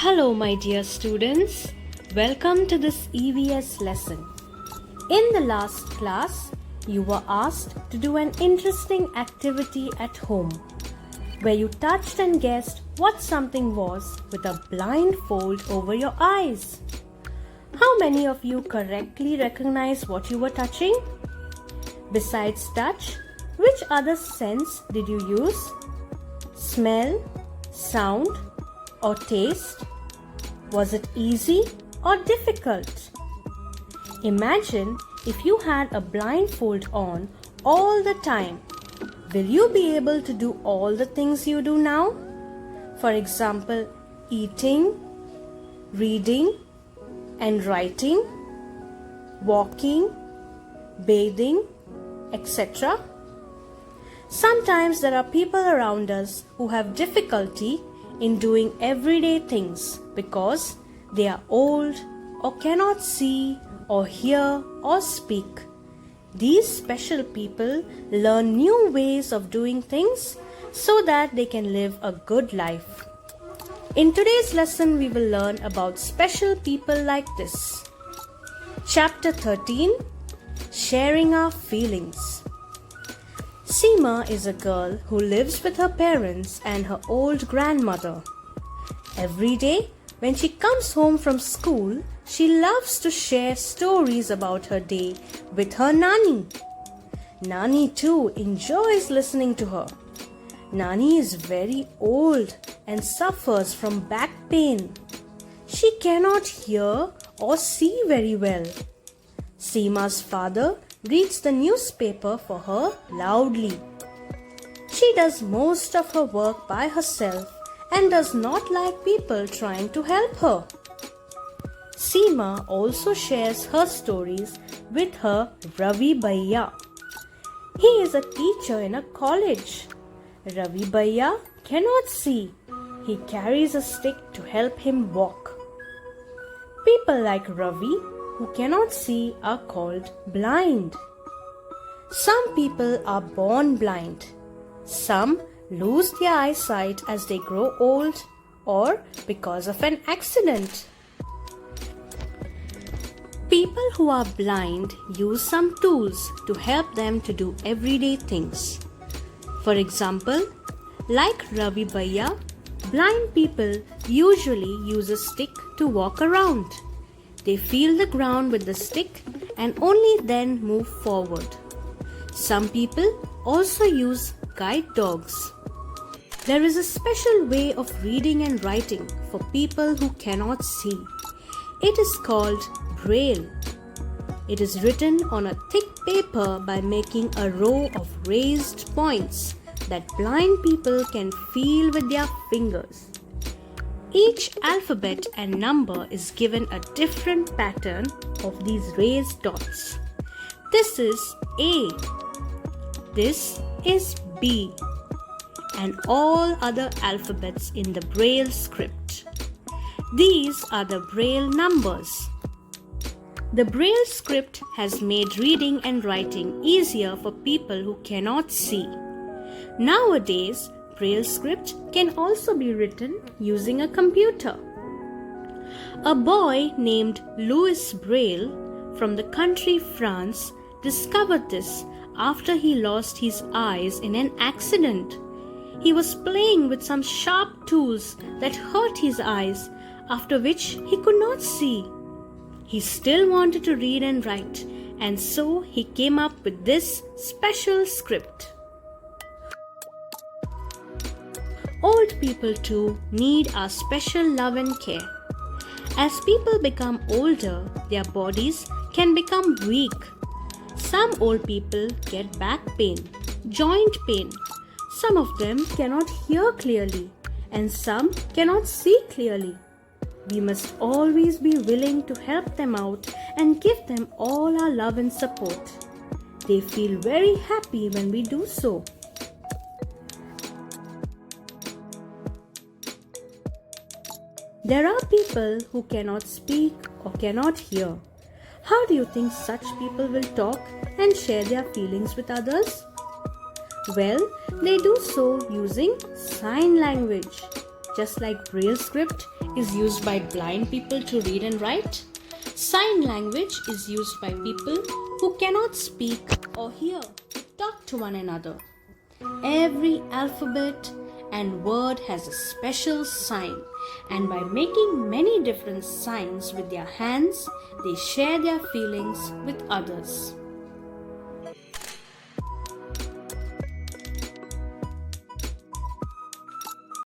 Hello my dear students, welcome to this EVS lesson. In the last class, you were asked to do an interesting activity at home where you touched and guessed what something was with a blindfold over your eyes. How many of you correctly recognize what you were touching? Besides touch, which other sense did you use? Smell, sound, or taste? Was it easy or difficult? Imagine if you had a blindfold on all the time. Will you be able to do all the things you do now? For example, eating, reading and writing, walking, bathing, etc. Sometimes there are people around us who have difficulty in doing everyday things because they are old or cannot see or hear or speak. These special people learn new ways of doing things so that they can live a good life. In today's lesson, we will learn about special people like this. Chapter 13, Sharing Our Feelings. Seema is a girl who lives with her parents and her old grandmother. Every day, when she comes home from school, she loves to share stories about her day with her Nani. Nani too enjoys listening to her. Nani is very old and suffers from back pain. She cannot hear or see very well. Seema's father reads the newspaper for her loudly. She does most of her work by herself and does not like people trying to help her. Seema also shares her stories with her Ravi Bhaiya. He is a teacher in a college. Ravi Bhaiya cannot see. He carries a stick to help him walk. People like Ravi who cannot see are called blind. Some people are born blind. Some lose their eyesight as they grow old or because of an accident. People who are blind use some tools to help them to do everyday things. For example, like Ravi Bhaiya, blind people usually use a stick to walk around. They feel the ground with the stick and only then move forward. Some people also use guide dogs. There is a special way of reading and writing for people who cannot see. It is called Braille. It is written on a thick paper by making a row of raised points that blind people can feel with their fingers. Each alphabet and number is given a different pattern of these raised dots. This is A. This is B. And all other alphabets in the Braille script. These are the Braille numbers. The Braille script has made reading and writing easier for people who cannot see. Nowadays, Braille script can also be written using a computer. A boy named Louis Braille from the country France discovered this after he lost his eyes in an accident. He was playing with some sharp tools that hurt his eyes, after which he could not see. He still wanted to read and write, and so he came up with this special script. Old people too need our special love and care. As people become older, their bodies can become weak. Some old people get back pain, joint pain. Some of them cannot hear clearly, and some cannot see clearly. We must always be willing to help them out and give them all our love and support. They feel very happy when we do so. There are people who cannot speak or cannot hear. How do you think such people will talk and share their feelings with others? Well, they do so using sign language. Just like Braille script, is used by blind people to read and write. Sign language is used by people who cannot speak or hear to talk to one another. Every alphabet and word has a special sign, and by making many different signs with their hands, they share their feelings with others.